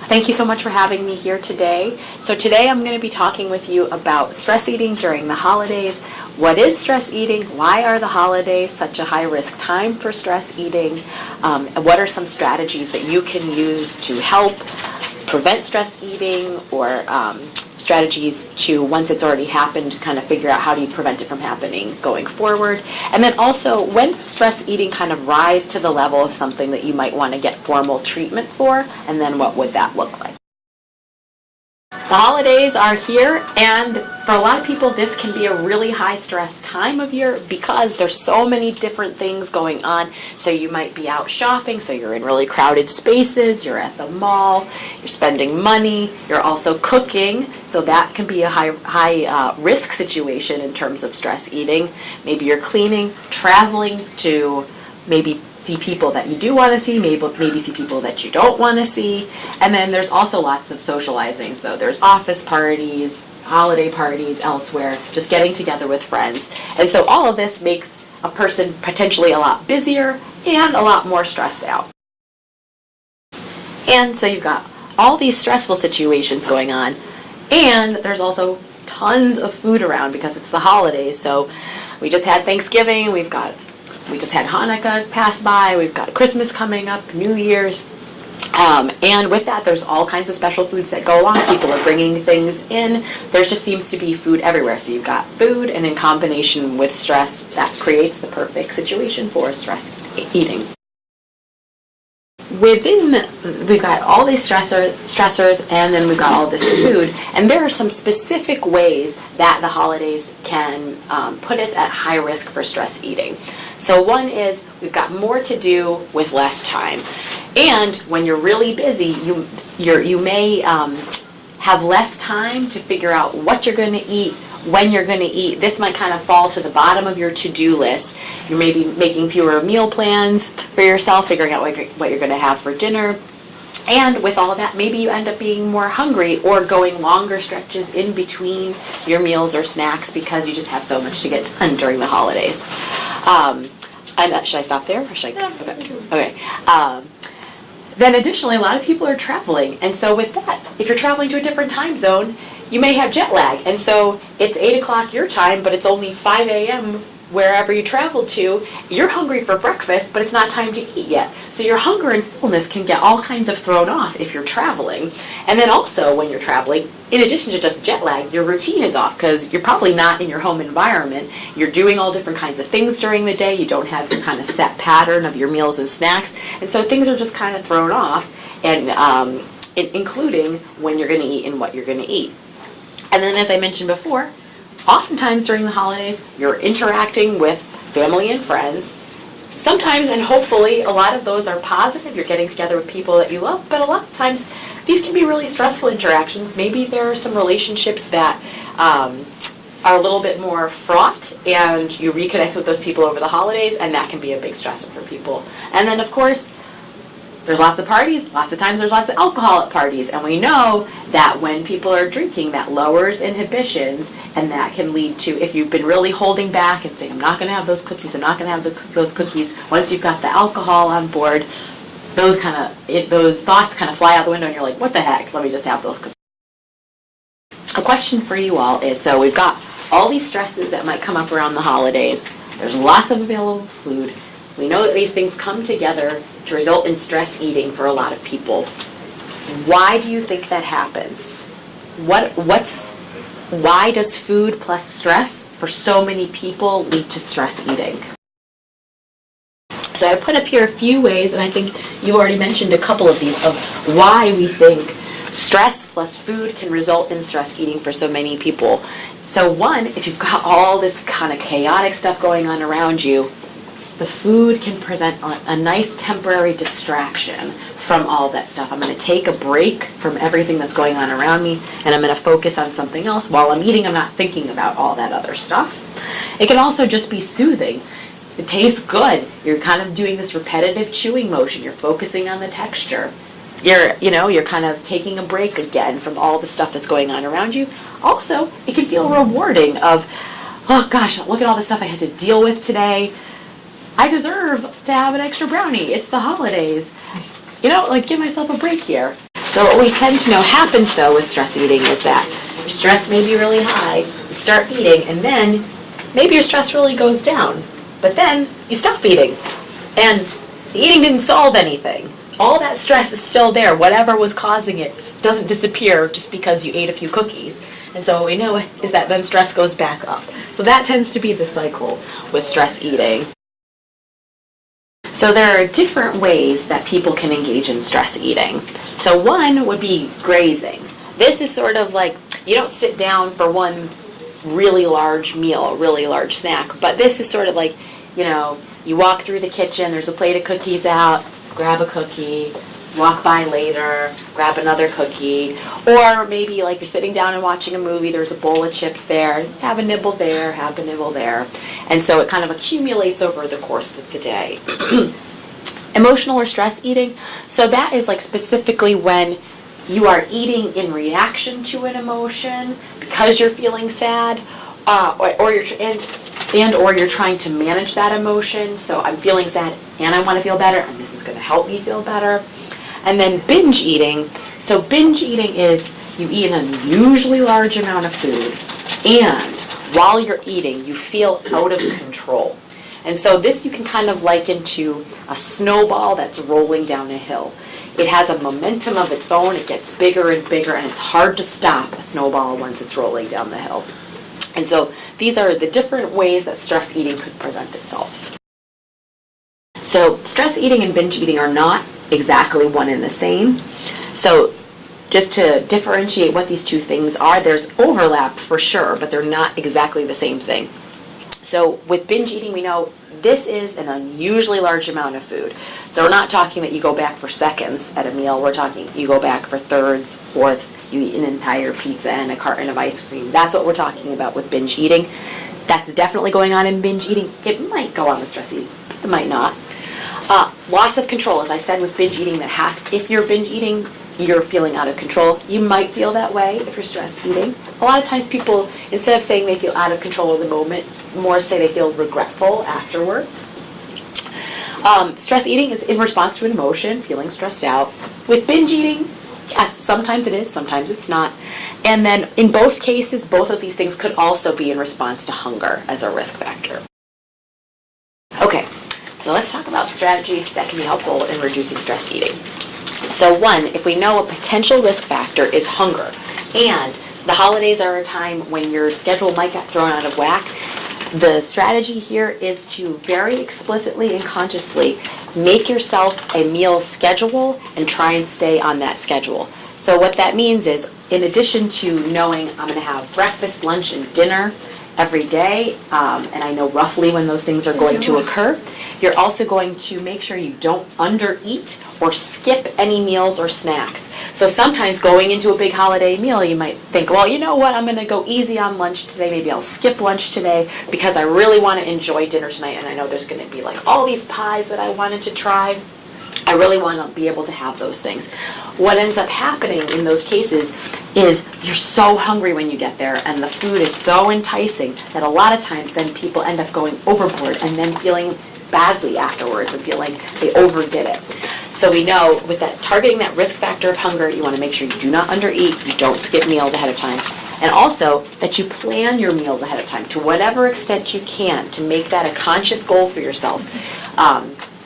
Thank you so much for having me here today. So today I'm going to be talking with you about stress eating during the holidays. What is stress eating? Why are the holidays such a high-risk time for stress eating? And what are some strategies that you can use to help prevent stress eating, or strategies to, once it's already happened, kind of figure out how do you prevent it from happening going forward. And then also, when does stress eating kind of rise to the level of something that you might want to get formal treatment for, and then what would that look like? The holidays are here, and for a lot of people this can be a really high stress time of year because there's so many different things going on. So you might be out shopping, so you're in really crowded spaces, you're at the mall, you're spending money, you're also cooking, so that can be a high risk situation in terms of stress eating. Maybe you're cleaning, traveling to maybe see people that you do want to see, maybe see people that you don't want to see. And then there's also lots of socializing. So there's office parties, holiday parties elsewhere, just getting together with friends. And so all of this makes a person potentially a lot busier and a lot more stressed out. And so you've got all these stressful situations going on, and there's also tons of food around because it's the holidays. So we just had Thanksgiving, we just had Hanukkah pass by, we've got Christmas coming up, New Year's, and with that there's all kinds of special foods that go along. People are bringing things in. There just seems to be food everywhere. So you've got food, and in combination with stress, that creates the perfect situation for stress eating. We've got all these stressors, and then we've got all this food, and there are some specific ways that the holidays can put us at high risk for stress eating. So one is we've got more to do with less time, and when you're really busy, you may have less time to figure out what you're going to eat, when you're going to eat. This might kind of fall to the bottom of your to-do list. You're maybe making fewer meal plans for yourself, figuring out what you're going to have for dinner. And with all of that, maybe you end up being more hungry or going longer stretches in between your meals or snacks because you just have so much to get done during the holidays. And should I stop there? Or should I? Yeah. Okay. Then additionally, a lot of people are traveling. And so with that, if you're traveling to a different time zone, you may have jet lag. And so it's 8 o'clock your time, but it's only 5 a.m. wherever you travel to. You're hungry for breakfast, but it's not time to eat yet. So your hunger and fullness can get all kinds of thrown off if you're traveling. And then also when you're traveling, in addition to just jet lag, your routine is off because you're probably not in your home environment. You're doing all different kinds of things during the day. You don't have your kind of set pattern of your meals and snacks. And so things are just kind of thrown off, and including when you're going to eat and what you're going to eat. And then, as I mentioned before, oftentimes during the holidays, you're interacting with family and friends. Sometimes, and hopefully, a lot of those are positive. You're getting together with people that you love, but a lot of times, these can be really stressful interactions. Maybe there are some relationships that are a little bit more fraught, and you reconnect with those people over the holidays, and that can be a big stressor for people. And then, of course, there's lots of parties. Lots of times there's lots of alcohol at parties, and we know that when people are drinking, that lowers inhibitions, and that can lead to, if you've been really holding back and saying, I'm not going to have those cookies, I'm not going to have those cookies, once you've got the alcohol on board, those thoughts kind of fly out the window, and you're like, what the heck, let me just have those cookies. A question for you all is, so we've got all these stresses that might come up around the holidays. There's lots of available food. We know that these things come together to result in stress eating for a lot of people. Why do you think that happens? Why does food plus stress for so many people lead to stress eating? So I put up here a few ways, and I think you already mentioned a couple of these, of why we think stress plus food can result in stress eating for so many people. So one, if you've got all this kind of chaotic stuff going on around you, the food can present a nice temporary distraction from all of that stuff. I'm going to take a break from everything that's going on around me, and I'm going to focus on something else. While I'm eating, I'm not thinking about all that other stuff. It can also just be soothing. It tastes good. You're kind of doing this repetitive chewing motion. You're focusing on the texture. You're kind of taking a break again from all the stuff that's going on around you. Also, it can feel rewarding of, oh gosh, look at all the stuff I had to deal with today. I deserve to have an extra brownie. It's the holidays. Give myself a break here. So what we tend to know happens though with stress eating is that your stress may be really high, you start eating, and then maybe your stress really goes down, but then you stop eating, and the eating didn't solve anything. All that stress is still there. Whatever was causing it doesn't disappear just because you ate a few cookies. And so what we know is that then stress goes back up. So that tends to be the cycle with stress eating. So there are different ways that people can engage in stress eating. So one would be grazing. This is sort of like, you don't sit down for one really large meal, really large snack, but this is sort of like, you walk through the kitchen, there's a plate of cookies out, grab a cookie, walk by later, grab another cookie, or maybe like you're sitting down and watching a movie, there's a bowl of chips there, have a nibble there, have a nibble there, and so it kind of accumulates over the course of the day. Emotional or stress eating, so that is like specifically when you are eating in reaction to an emotion because you're feeling sad, or you're trying to manage that emotion. So I'm feeling sad and I want to feel better, and this is going to help me feel better. And then binge eating. So binge eating is you eat an unusually large amount of food, and while you're eating, you feel out of control. And so this you can kind of liken to a snowball that's rolling down a hill. It has a momentum of its own, it gets bigger and bigger, and it's hard to stop a snowball once it's rolling down the hill. And so these are the different ways that stress eating could present itself. So stress eating and binge eating are not exactly one and the same. So just to differentiate what these two things are, there's overlap for sure, but they're not exactly the same thing. So with binge eating, we know this is an unusually large amount of food. So we're not talking that you go back for seconds at a meal. We're talking you go back for thirds, fourths, you eat an entire pizza and a carton of ice cream. That's what we're talking about with binge eating. That's definitely going on in binge eating. It might go on with stress eating. It might not. Loss of control, as I said with binge eating, if you're binge eating, you're feeling out of control. You might feel that way if you're stress eating. A lot of times people, instead of saying they feel out of control in the moment, more say they feel regretful afterwards. Stress eating is in response to an emotion, feeling stressed out. With binge eating, yes, sometimes it is, sometimes it's not. And then in both cases, both of these things could also be in response to hunger as a risk factor. Okay, so let's talk about strategies that can be helpful in reducing stress eating. So one, if we know a potential risk factor is hunger, and the holidays are a time when your schedule might get thrown out of whack, the strategy here is to very explicitly and consciously make yourself a meal schedule and try and stay on that schedule. So what that means is, in addition to knowing I'm going to have breakfast, lunch, and dinner every day, and I know roughly when those things are going to occur, you're also going to make sure you don't undereat or skip any meals or snacks. So sometimes going into a big holiday meal, you might think, well, you know what, I'm going to go easy on lunch today. Maybe I'll skip lunch today because I really want to enjoy dinner tonight, and I know there's going to be like all these pies that I wanted to try. I really want to be able to have those things. What ends up happening in those cases is you're so hungry when you get there, and the food is so enticing that a lot of times then people end up going overboard and then feeling badly afterwards and feel like they overdid it. So we know with that targeting that risk factor of hunger, you want to make sure you do not undereat, you don't skip meals ahead of time, and also that you plan your meals ahead of time to whatever extent you can to make that a conscious goal for yourself.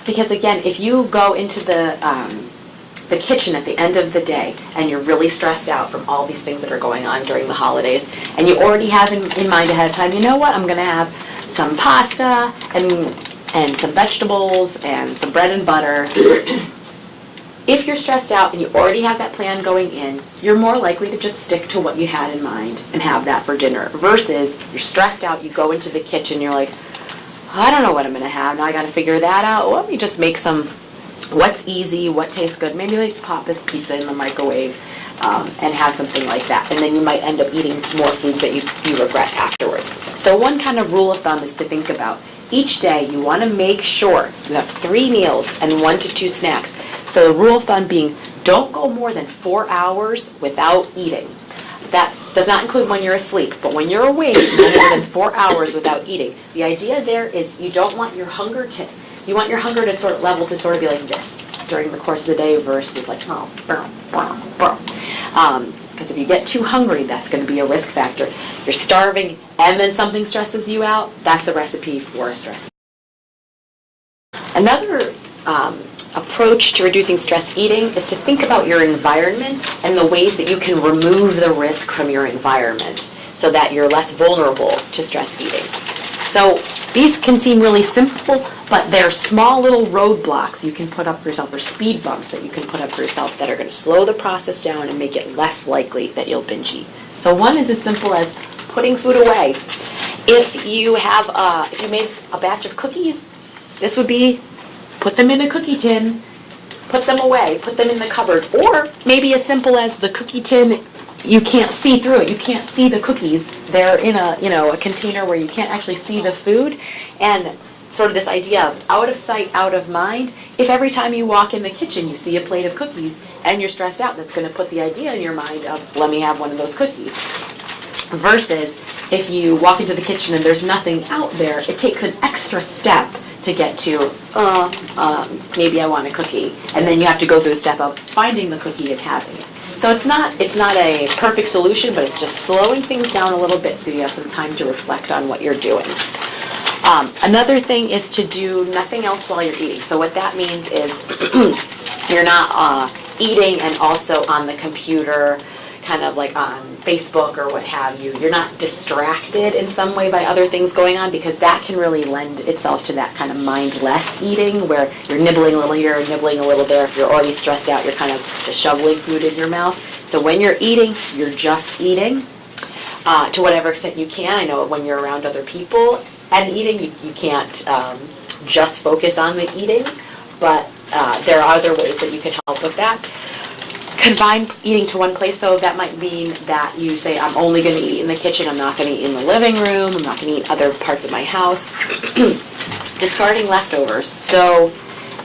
Because again, if you go into the kitchen at the end of the day and you're really stressed out from all these things that are going on during the holidays, and you already have in mind ahead of time, you know what, I'm going to have some pasta and some vegetables and some bread and butter. If you're stressed out and you already have that plan going in, you're more likely to just stick to what you had in mind and have that for dinner, versus you're stressed out, you go into the kitchen, you're like, I don't know what I'm going to have. Now I got to figure that out. Well, let me just make some, what's easy, what tastes good. Maybe like pop this pizza in the microwave and have something like that. And then you might end up eating more foods that you regret afterwards. So one kind of rule of thumb is to think about each day you want to make sure you have 3 meals and 1 to 2 snacks. So the rule of thumb being don't go more than 4 hours without eating. That does not include when you're asleep, but when you're awake, no more than 4 hours without eating. The idea there is you don't want your hunger to, you want your hunger to sort of level to sort of be like this. during the course of the day versus like, because if you get too hungry, that's going to be a risk factor. You're starving and then something stresses you out, that's a recipe for stress. Another approach to reducing stress eating is to think about your environment and the ways that you can remove the risk from your environment so that you're less vulnerable to stress eating. So these can seem really simple, but they're small little roadblocks you can put up for yourself, or speed bumps that you can put up for yourself that are going to slow the process down and make it less likely that you'll binge eat. So one is as simple as putting food away. If you made a batch of cookies, this would be put them in a cookie tin, put them away, put them in the cupboard, or maybe as simple as the cookie tin, you can't see through it. You can't see the cookies. They're in a container where you can't actually see the food. And sort of this idea of out of sight, out of mind. If every time you walk in the kitchen you see a plate of cookies and you're stressed out, that's going to put the idea in your mind of, let me have one of those cookies. Versus if you walk into the kitchen and there's nothing out there, it takes an extra step to get to, maybe I want a cookie. And then you have to go through the step of finding the cookie and having it. So it's not a perfect solution, but it's just slowing things down a little bit so you have some time to reflect on what you're doing. Another thing is to do nothing else while you're eating. So what that means is you're not eating and also on the computer, kind of like on Facebook or what have you. You're not distracted in some way by other things going on, because that can really lend itself to that kind of mindless eating where you're nibbling a little here and nibbling a little there. If you're already stressed out, you're kind of just shoveling food in your mouth. So when you're eating, you're just eating to whatever extent you can. I know when you're around other people and eating, you can't just focus on the eating, but there are other ways that you can help with that. Confine eating to one place, so that might mean that you say, I'm only going to eat in the kitchen, I'm not going to eat in the living room, I'm not going to eat other parts of my house. Discarding leftovers. So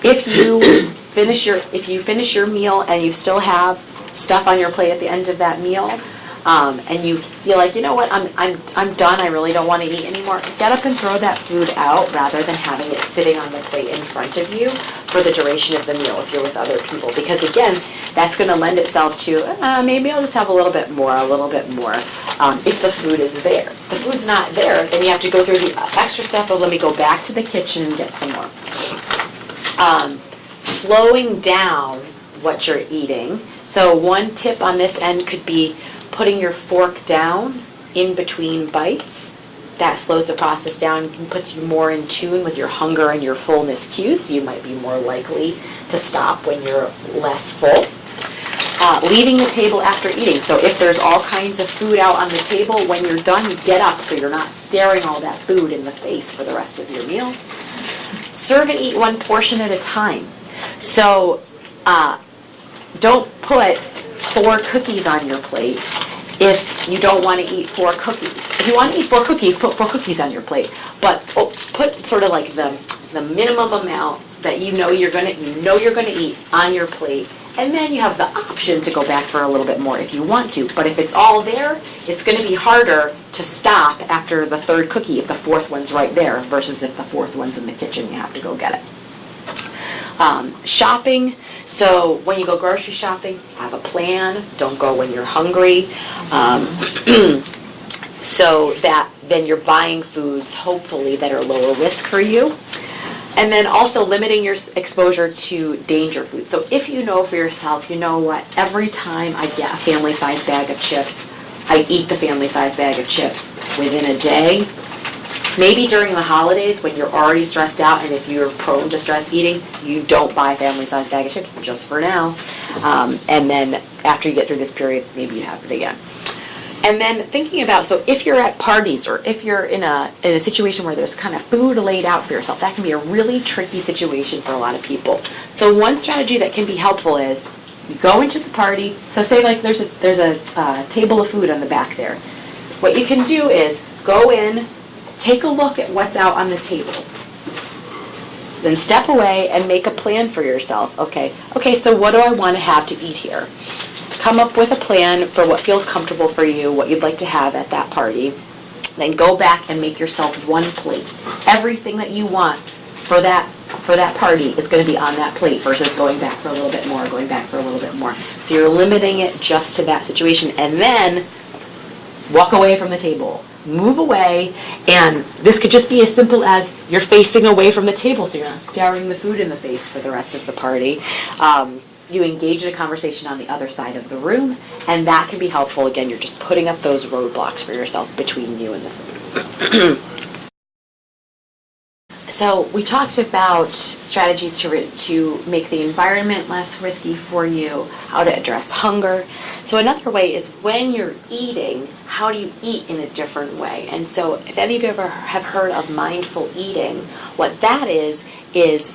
if you finish your meal and you still have stuff on your plate at the end of that meal, and you feel like, you know what, I'm done, I really don't want to eat anymore, get up and throw that food out rather than having it sitting on the plate in front of you for the duration of the meal if you're with other people. Because again, that's going to lend itself to, maybe I'll just have a little bit more, if the food is there. If the food's not there, then you have to go through the extra step of, let me go back to the kitchen and get some more. Slowing down what you're eating. So one tip on this end could be putting your fork down in between bites. That slows the process down and puts you more in tune with your hunger and your fullness cues, so you might be more likely to stop when you're less full. Leaving the table after eating. So if there's all kinds of food out on the table, when you're done, you get up so you're not staring all that food in the face for the rest of your meal. Serve and eat one portion at a time. So don't put 4 cookies on your plate if you don't want to eat 4 cookies. If you want to eat 4 cookies, put 4 cookies on your plate. But put sort of like the minimum amount that you know you're going to eat on your plate. And then you have the option to go back for a little bit more if you want to. But if it's all there, it's going to be harder to stop after the 3rd cookie if the 4th one's right there, versus if the 4th one's in the kitchen, you have to go get it. Shopping. So when you go grocery shopping, have a plan. Don't go when you're hungry. So that then you're buying foods, hopefully, that are lower risk for you. And then also limiting your exposure to danger food. So if you know for yourself, you know what, every time I get a family-sized bag of chips, I eat the family-sized bag of chips within a day. Maybe during the holidays when you're already stressed out, and if you're prone to stress eating, you don't buy a family-sized bag of chips, just for now. And then after you get through this period, maybe you have it again. And then thinking about, so if you're at parties or if you're in a situation where there's kind of food laid out for yourself, that can be a really tricky situation for a lot of people. So one strategy that can be helpful is you go into the party. So say like there's a table of food on the back there. What you can do is go in, take a look at what's out on the table. Then step away and make a plan for yourself. Okay, so what do I want to have to eat here? Come up with a plan for what feels comfortable for you, what you'd like to have at that party. Then go back and make yourself one plate. Everything that you want for that for that party is going to be on that plate versus going back for a little bit more, going back for a little bit more. So you're limiting it just to that situation, and then walk away from the table. Move away, and this could just be as simple as you're facing away from the table so you're not staring the food in the face for the rest of the party. You engage in a conversation on the other side of the room, and that can be helpful. Again, you're just putting up those roadblocks for yourself between you and the food. So we talked about strategies to make the environment less risky for you, how to address hunger. So another way is when you're eating, how do you eat in a different way? And so if any of you ever have heard of mindful eating, what that is it's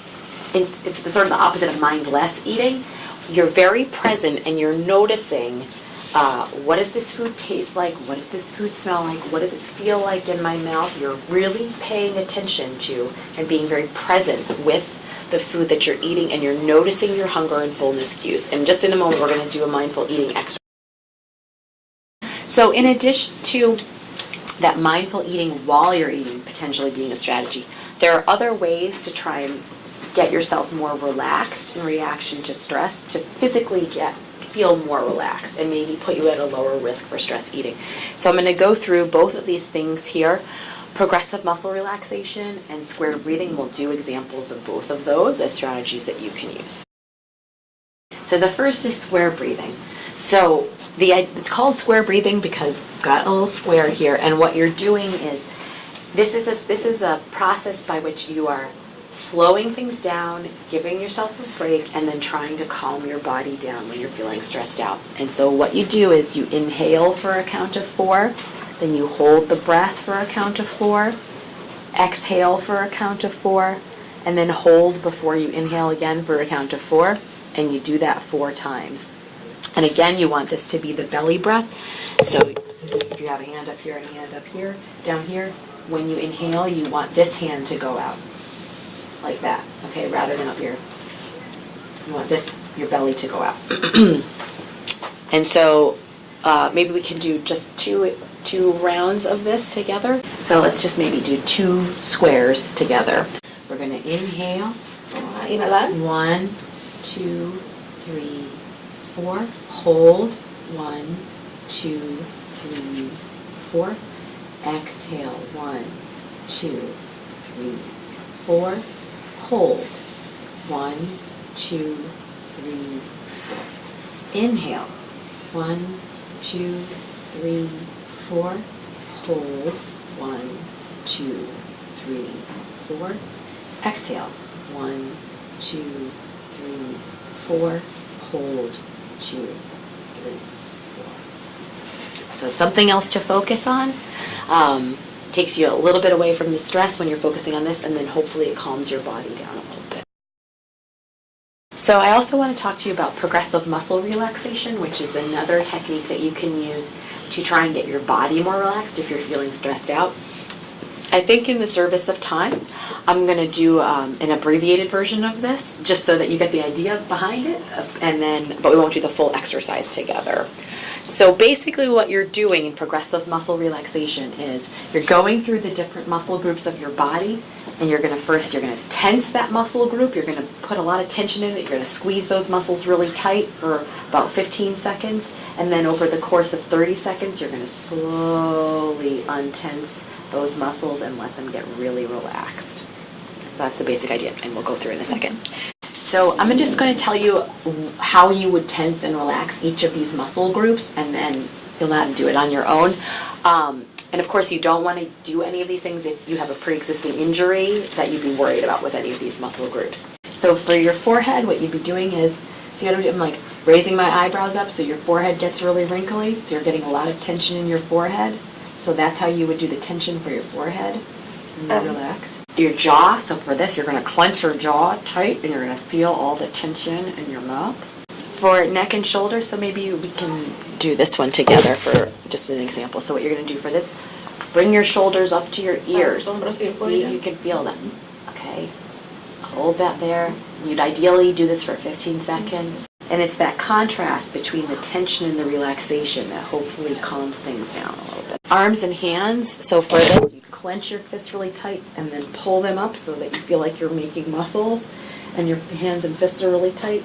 sort of the opposite of mindless eating. You're very present and you're noticing what does this food taste like? What does this food smell like? What does it feel like in my mouth? You're really paying attention to and being very present with the food that you're eating, and you're noticing your hunger and fullness cues. And just in a moment, we're going to do a mindful eating exercise. So in addition to that mindful eating while you're eating potentially being a strategy, there are other ways to try and get yourself more relaxed in reaction to stress, to physically feel more relaxed and maybe put you at a lower risk for stress eating. So I'm going to go through both of these things here. Progressive muscle relaxation and square breathing. We'll do examples of both of those as strategies that you can use. So the first is square breathing. So it's called square breathing because I've got a little square here, and what you're doing is this is a process by which you are slowing things down, giving yourself a break, and then trying to calm your body down when you're feeling stressed out. And so what you do is you inhale for a count of 4, then you hold the breath for a count of 4, exhale for a count of 4, and then hold before you inhale again for a count of 4, and you do that 4 times. And again, you want this to be the belly breath. So if you have a hand up here and a hand up here, down here, when you inhale, you want this hand to go out. Like that, okay, rather than up here. You want your belly to go out. And so maybe we can do just two rounds of this together. So let's just maybe do 2 squares together. We're going to inhale. Inhalar. 1, 2, 3, 4. Hold. 1, 2, 3, 4. Exhale. 1, 2, 3, 4. Hold. 1, 2, 3, 4. Inhale. 1, 2, 3, 4. Hold. 1, 2, 3, 4. Exhale. 1, 2, 3, 4. Hold. 2, 3, 4. So it's something else to focus on. Takes you a little bit away from the stress when you're focusing on this, and then hopefully it calms your body down a little bit. So I also want to talk to you about progressive muscle relaxation, which is another technique that you can use to try and get your body more relaxed if you're feeling stressed out. I think in the service of time, I'm going to do an abbreviated version of this, just so that you get the idea behind it, but we won't do the full exercise together. So basically what you're doing in progressive muscle relaxation is you're going through the different muscle groups of your body, and you're going to tense that muscle group. You're going to put a lot of tension in it. You're going to squeeze those muscles really tight for about 15 seconds, and then over the course of 30 seconds, you're going to slowly untense those muscles and let them get really relaxed. That's the basic idea, and we'll go through in a second. So I'm just going to tell you how you would tense and relax each of these muscle groups, and then you'll know how to do it on your own. And of course, you don't want to do any of these things if you have a pre-existing injury that you'd be worried about with any of these muscle groups. So for your forehead, what you'd be doing is, see what I'm like raising my eyebrows up so your forehead gets really wrinkly, so you're getting a lot of tension in your forehead. So that's how you would do the tension for your forehead. And relax. Your jaw, so for this, you're going to clench your jaw tight, and you're going to feel all the tension in your mouth. For neck and shoulders, so maybe we can do this one together for just an example. So what you're going to do for this, bring your shoulders up to your ears. See if you can feel them. Okay. Hold that there. You'd ideally do this for 15 seconds. And it's that contrast between the tension and the relaxation that hopefully calms things down a little bit. Arms and hands, so for this, you clench your fists really tight and then pull them up so that you feel like you're making muscles and your hands and fists are really tight.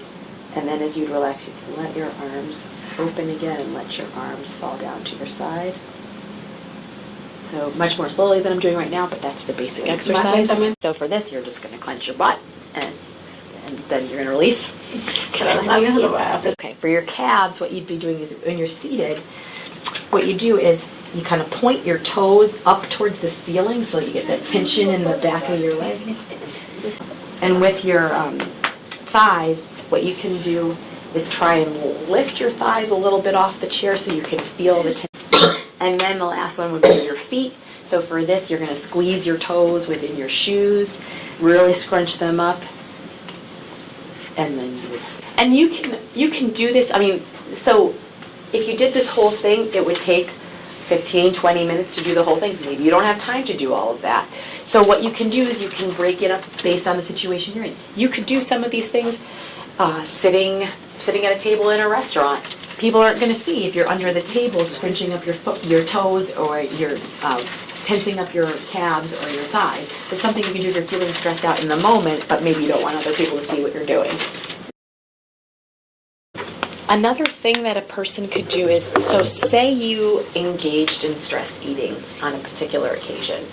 And then as you relax, you can let your arms open again and let your arms fall down to your side. So much more slowly than I'm doing right now, but that's the basic exercise. So for this, you're just going to clench your butt and then you're going to release. Okay, for your calves, what you'd be doing is when you're seated, what you do is you kind of point your toes up towards the ceiling so you get that tension in the back of your leg. And with your thighs, what you can do is try and lift your thighs a little bit off the chair so you can feel the tension. And then the last one would be your feet. So for this, you're going to squeeze your toes within your shoes, really scrunch them up, and then you would. And you can do this. I mean, so if you did this whole thing, it would take 15, 20 minutes to do the whole thing. Maybe you don't have time to do all of that. So what you can do is you can break it up based on the situation you're in. You could do some of these things sitting at a table in a restaurant. People aren't going to see if you're under the table scrunching up your toes or you're tensing up your calves or your thighs. It's something you can do if you're feeling stressed out in the moment, but maybe you don't want other people to see what you're doing. Another thing that a person could do is, so say you engaged in stress eating on a particular occasion.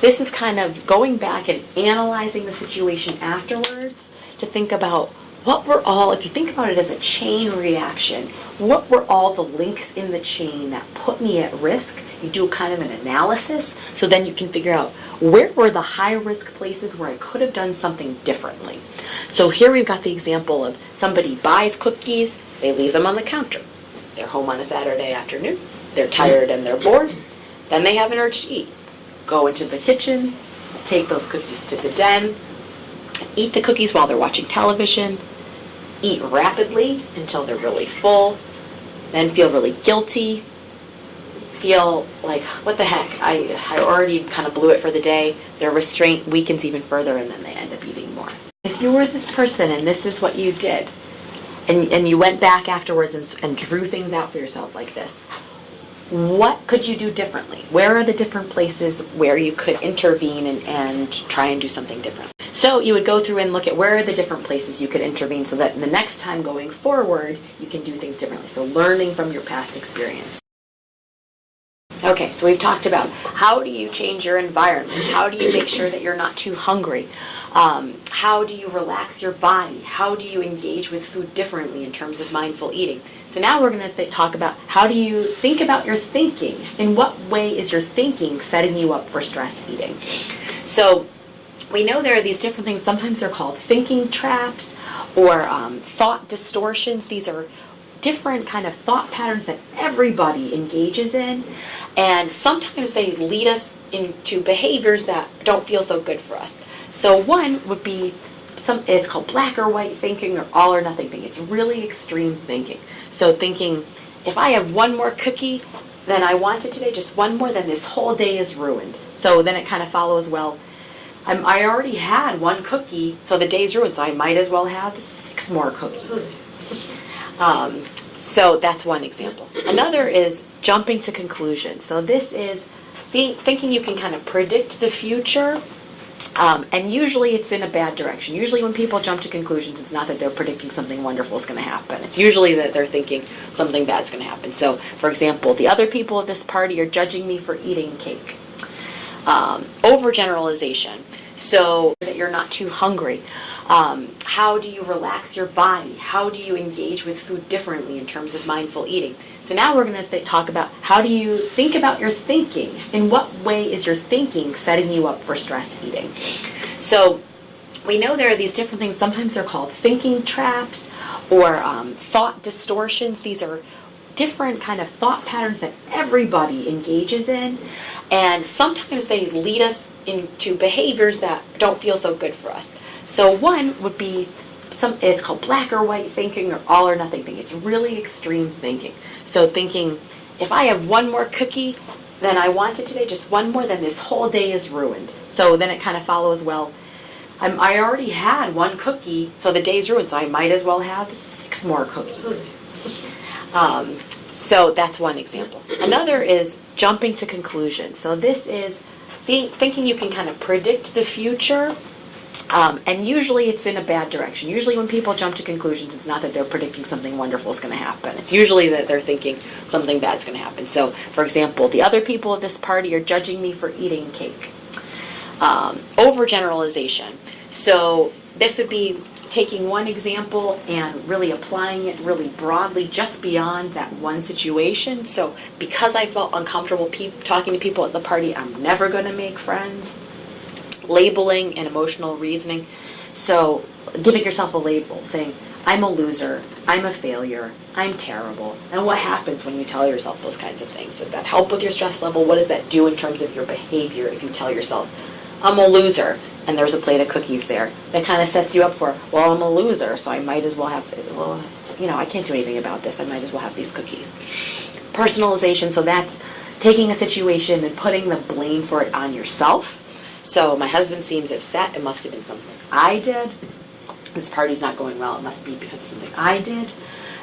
This is kind of going back and analyzing the situation afterwards to think about what were all, if you think about it as a chain reaction, what were all the links in the chain that put me at risk? You do kind of an analysis, so then you can figure out where were the high-risk places where I could have done something differently. So here we've got the example of somebody buys cookies, they leave them on the counter. They're home on a Saturday afternoon, they're tired and they're bored, then they have an urge to eat. Go into the kitchen, take those cookies to the den, eat the cookies while they're watching television, eat rapidly until they're really full, then feel really guilty, feel like, what the heck, I already kind of blew it for the day. Their restraint weakens even further, and then they end up eating more. If you were this person and this is what you did, and you went back afterwards and drew things out for yourself like this, what could you do differently? Where are the different places where you could intervene and try and do something different? So you would go through and look at where are the different places you could intervene so that the next time going forward, you can do things differently. So learning from your past experience. Okay, so we've talked about how do you change your environment? How do you make sure that you're not too hungry? How do you relax your body? How do you engage with food differently in terms of mindful eating? So now we're going to talk about how do you think about your thinking? In what way is your thinking setting you up for stress eating? So we know there are these different things. Sometimes they're called thinking traps or thought distortions. These are different kind of thought patterns that everybody engages in. And sometimes they lead us into behaviors that don't feel so good for us. So one would be, it's called black or white thinking or all or nothing thinking. It's really extreme thinking. So thinking, if I have one more cookie than I wanted today, just one more, then this whole day is ruined. So then it kind of follows, well, I already had one cookie, so the day's ruined, so I might as well have 6 more cookies. So that's one example. Another is jumping to conclusions. So this is thinking you can kind of predict the future, and usually it's in a bad direction. Usually when people jump to conclusions, it's not that they're predicting something wonderful is going to happen. It's usually that they're thinking something bad's going to happen. So, for example, the other people at this party are judging me for eating cake. Overgeneralization. So that you're not too hungry. How do you relax your body? How do you engage with food differently in terms of mindful eating? So now we're going to talk about how do you think about your thinking? In what way is your thinking setting you up for stress eating? So we know there are these different things. Sometimes they're called thinking traps or thought distortions. These are different kind of thought patterns that everybody engages in. And sometimes they lead us into behaviors that don't feel so good for us. So one would be, it's called black or white thinking or all or nothing thinking. It's really extreme thinking. So thinking, if I have one more cookie than I wanted today, just one more, then this whole day is ruined. So then it kind of follows, well, I already had one cookie, so the day's ruined, so I might as well have 6 more cookies. So that's one example. Another is jumping to conclusions. So this is thinking you can kind of predict the future. And usually it's in a bad direction. Usually when people jump to conclusions, it's not that they're predicting something wonderful is going to happen. It's usually that they're thinking something bad's going to happen. So, for example, the other people at this party are judging me for eating cake. Overgeneralization. So this would be taking one example and really applying it really broadly just beyond that one situation. So because I felt uncomfortable talking to people at the party, I'm never going to make friends. Labeling and emotional reasoning. So giving yourself a label, saying, I'm a loser, I'm a failure, I'm terrible. And what happens when you tell yourself those kinds of things? Does that help with your stress level? What does that do in terms of your behavior if you tell yourself, I'm a loser, and there's a plate of cookies there? That kind of sets you up for, well, I'm a loser, so I might as well have, I can't do anything about this, I might as well have these cookies. Personalization, so that's taking a situation and putting the blame for it on yourself. So my husband seems upset. It must have been something I did. This party's not going well. It must be because of something I did.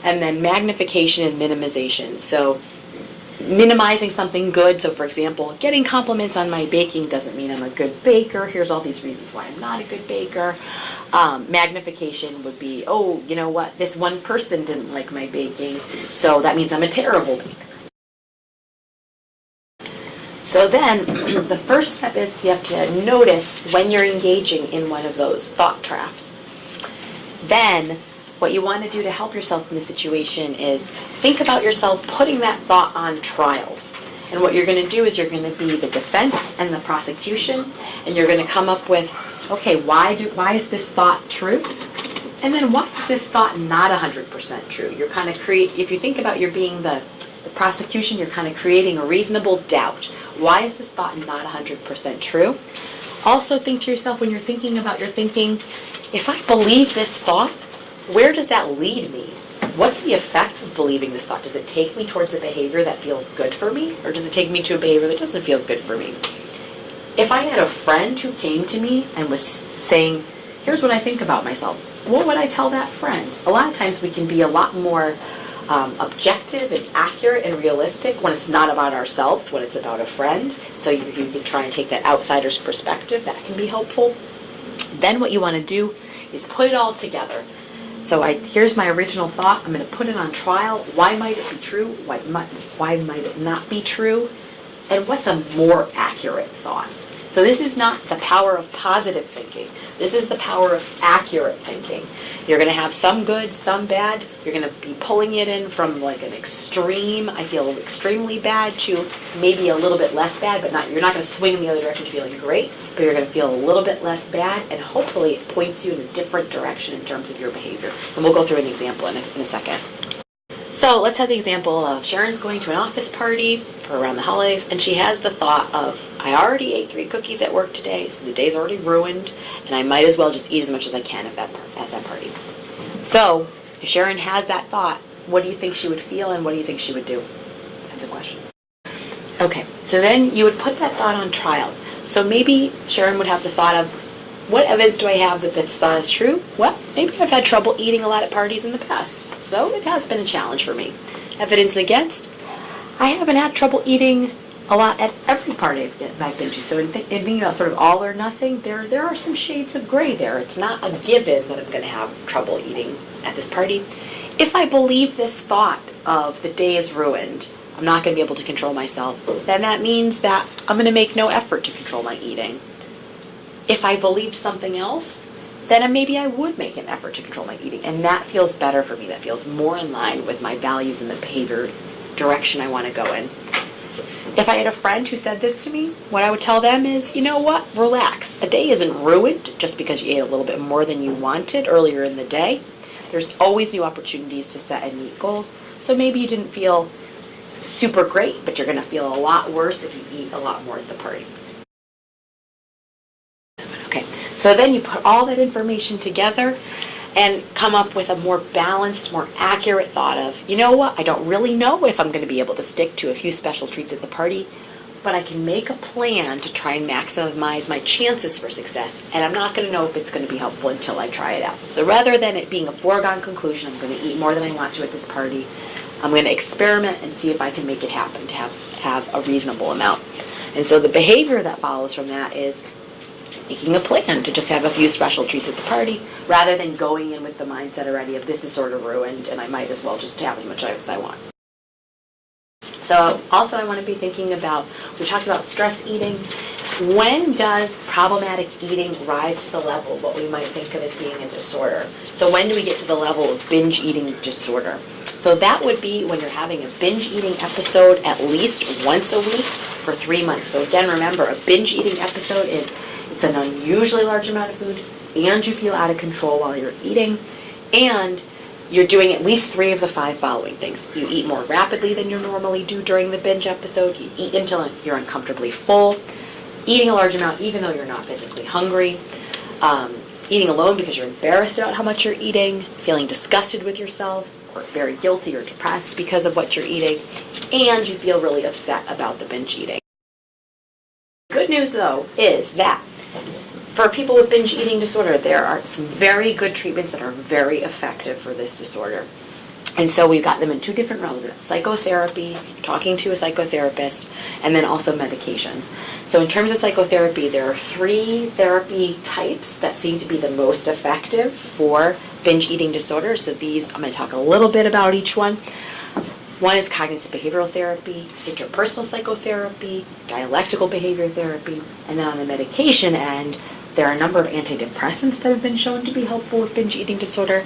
And then magnification and minimization. So minimizing something good. So for example, getting compliments on my baking doesn't mean I'm a good baker. Here's all these reasons why I'm not a good baker. Magnification would be, oh, you know what? This one person didn't like my baking, so that means I'm a terrible baker. So then, the first step is you have to notice when you're engaging in one of those thought traps. Then, what you want to do to help yourself in the situation is think about yourself putting that thought on trial. And what you're going to do is you're going to be the defense and the prosecution, and you're going to come up with, okay, why is this thought true? And then why is this thought not 100% true? You're kind of if you think about you're being the prosecution, you're kind of creating a reasonable doubt. Why is this thought not 100% true? Also think to yourself when you're thinking about your thinking, if I believe this thought, where does that lead me? What's the effect of believing this thought? Does it take me towards a behavior that feels good for me? Or does it take me to a behavior that doesn't feel good for me? If I had a friend who came to me and was saying, here's what I think about myself, what would I tell that friend? A lot of times we can be a lot more objective and accurate and realistic when it's not about ourselves, when it's about a friend. So you can try and take that outsider's perspective. That can be helpful. Then what you want to do is put it all together. So here's my original thought. I'm going to put it on trial. Why might it be true? Why might it not be true? And what's a more accurate thought? So this is not the power of positive thinking. This is the power of accurate thinking. You're going to have some good, some bad. You're going to be pulling it in from like an extreme, I feel extremely bad, to maybe a little bit less bad, but you're not going to swing in the other direction to feeling great, but you're going to feel a little bit less bad, and hopefully it points you in a different direction in terms of your behavior. And we'll go through an example in a second. So let's have the example of Sharon's going to an office party for around the holidays, and she has the thought of, I already ate 3 cookies at work today, so the day's already ruined, and I might as well just eat as much as I can at that party. So if Sharon has that thought, what do you think she would feel, and what do you think she would do? That's a question. Okay, so then you would put that thought on trial. So maybe Sharon would have the thought of, what evidence do I have that this thought is true? Well, maybe I've had trouble eating a lot at parties in the past, so it has been a challenge for me. Evidence against, I haven't had trouble eating a lot at every party I've been to. So in thinking about sort of all or nothing, there are some shades of gray there. It's not a given that I'm going to have trouble eating at this party. If I believe this thought of the day is ruined, I'm not going to be able to control myself, then that means that I'm going to make no effort to control my eating. If I believed something else, then maybe I would make an effort to control my eating. And that feels better for me. That feels more in line with my values and the behavior direction I want to go in. If I had a friend who said this to me, what I would tell them is, you know what, relax. A day isn't ruined just because you ate a little bit more than you wanted earlier in the day. There's always new opportunities to set and meet goals. So maybe you didn't feel super great, but you're going to feel a lot worse if you eat a lot more at the party. So then you put all that information together and come up with a more balanced, more accurate thought of, you know what, I don't really know if I'm going to be able to stick to a few special treats at the party, but I can make a plan to try and maximize my chances for success, and I'm not going to know if it's going to be helpful until I try it out. So rather than it being a foregone conclusion, I'm going to eat more than I want to at this party, I'm going to experiment and see if I can make it happen to have a reasonable amount. And so the behavior that follows from that is making a plan to just have a few special treats at the party, rather than going in with the mindset already of this is sort of ruined and I might as well just have as much as I want. So also I want to be thinking about, we talked about stress eating. When does problematic eating rise to the level of what we might think of as being a disorder? So when do we get to the level of binge eating disorder? So that would be when you're having a binge eating episode at least once a week for 3 months. So again, remember, a binge eating episode is, it's an unusually large amount of food, and you feel out of control while you're eating, and you're doing at least 3 of the 5 following things. You eat more rapidly than you normally do during the binge episode. You eat until you're uncomfortably full. Eating a large amount even though you're not physically hungry. Eating alone because you're embarrassed about how much you're eating. Feeling disgusted with yourself, or very guilty or depressed because of what you're eating. And you feel really upset about the binge eating. Good news, though, is that for people with binge eating disorder, there are some very good treatments that are very effective for this disorder. And so we've got them in 2 different realms: psychotherapy, talking to a psychotherapist, and then also medications. So in terms of psychotherapy, there are 3 therapy types that seem to be the most effective for binge eating disorder. So these, I'm going to talk a little bit about each one. One is cognitive behavioral therapy, interpersonal psychotherapy, dialectical behavior therapy, and then on the medication end, there are a number of antidepressants that have been shown to be helpful with binge eating disorder.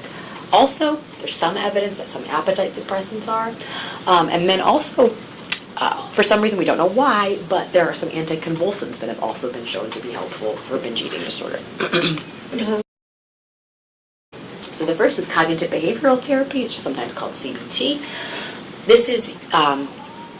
Also, there's some evidence that some appetite suppressants are. And then also, for some reason, we don't know why, but there are some anticonvulsants that have also been shown to be helpful for binge eating disorder. So the first is cognitive behavioral therapy. It's sometimes called CBT. This is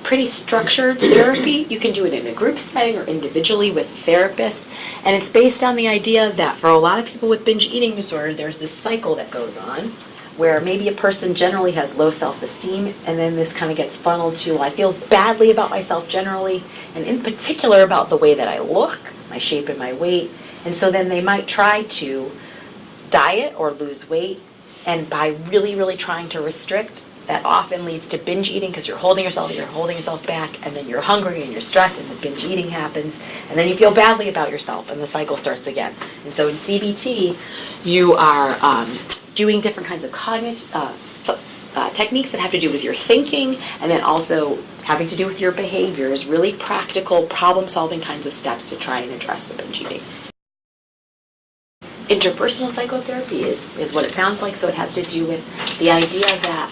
pretty structured therapy. You can do it in a group setting or individually with a therapist. And it's based on the idea that for a lot of people with binge eating disorder, there's this cycle that goes on where maybe a person generally has low self-esteem, and then this kind of gets funneled to, I feel badly about myself generally, and in particular about the way that I look, my shape and my weight. And so then they might try to diet or lose weight, and by really, really trying to restrict, that often leads to binge eating because you're holding yourself back, and then you're hungry and you're stressed, and the binge eating happens, and then you feel badly about yourself, and the cycle starts again. And so in CBT, you are doing different kinds of cognitive techniques that have to do with your thinking, and then also having to do with your behaviors, really practical, problem-solving kinds of steps to try and address the binge eating. Interpersonal psychotherapy is what it sounds like, so it has to do with the idea that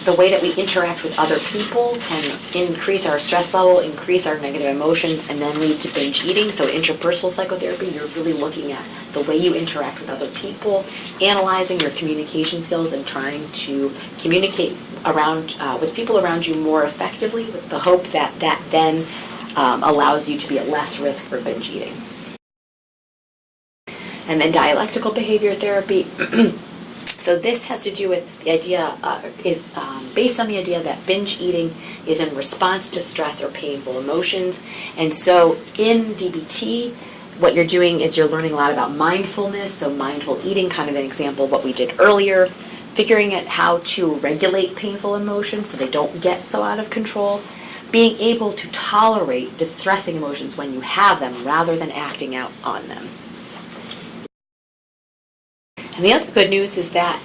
the way that we interact with other people can increase our stress level, increase our negative emotions, and then lead to binge eating. So interpersonal psychotherapy, you're really looking at the way you interact with other people, analyzing your communication skills, and trying to communicate around with people around you more effectively, with the hope that that then allows you to be at less risk for binge eating. And then dialectical behavior therapy. So this has to do with the idea, is based on the idea that binge eating is in response to stress or painful emotions. And so in DBT, what you're doing is you're learning a lot about mindfulness, so mindful eating, kind of an example of what we did earlier, figuring out how to regulate painful emotions so they don't get so out of control, being able to tolerate distressing emotions when you have them rather than acting out on them. And the other good news is that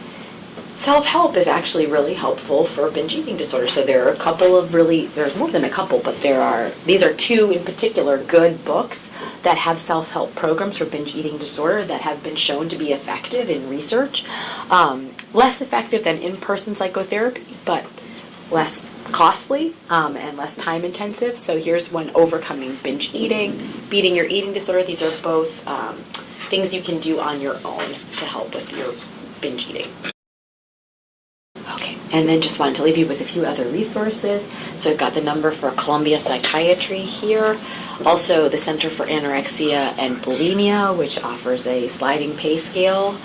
self-help is actually really helpful for binge eating disorder. So there are a couple of there's more than a couple, but these are 2 in particular good books that have self-help programs for binge eating disorder that have been shown to be effective in research. Less effective than in-person psychotherapy, but less costly and less time intensive. So here's one: Overcoming Binge Eating, Beating Your Eating Disorder. These are both things you can do on your own to help with your binge eating. Okay, and then just wanted to leave you with a few other resources. So I've got the number for Columbia Psychiatry here. Also the Center for Anorexia and Bulimia, which offers a sliding pay scale.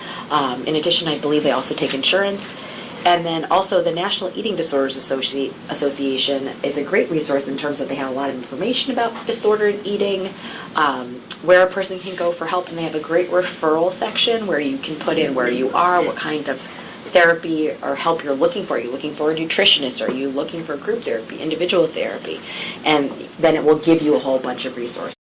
In addition, I believe they also take insurance. And then also the National Eating Disorders Association is a great resource in terms of they have a lot of information about disordered eating, where a person can go for help, and they have a great referral section where you can put in where you are, what kind of therapy or help you're looking for. Are you looking for a nutritionist? Are you looking for group therapy, individual therapy? And then it will give you a whole bunch of resources.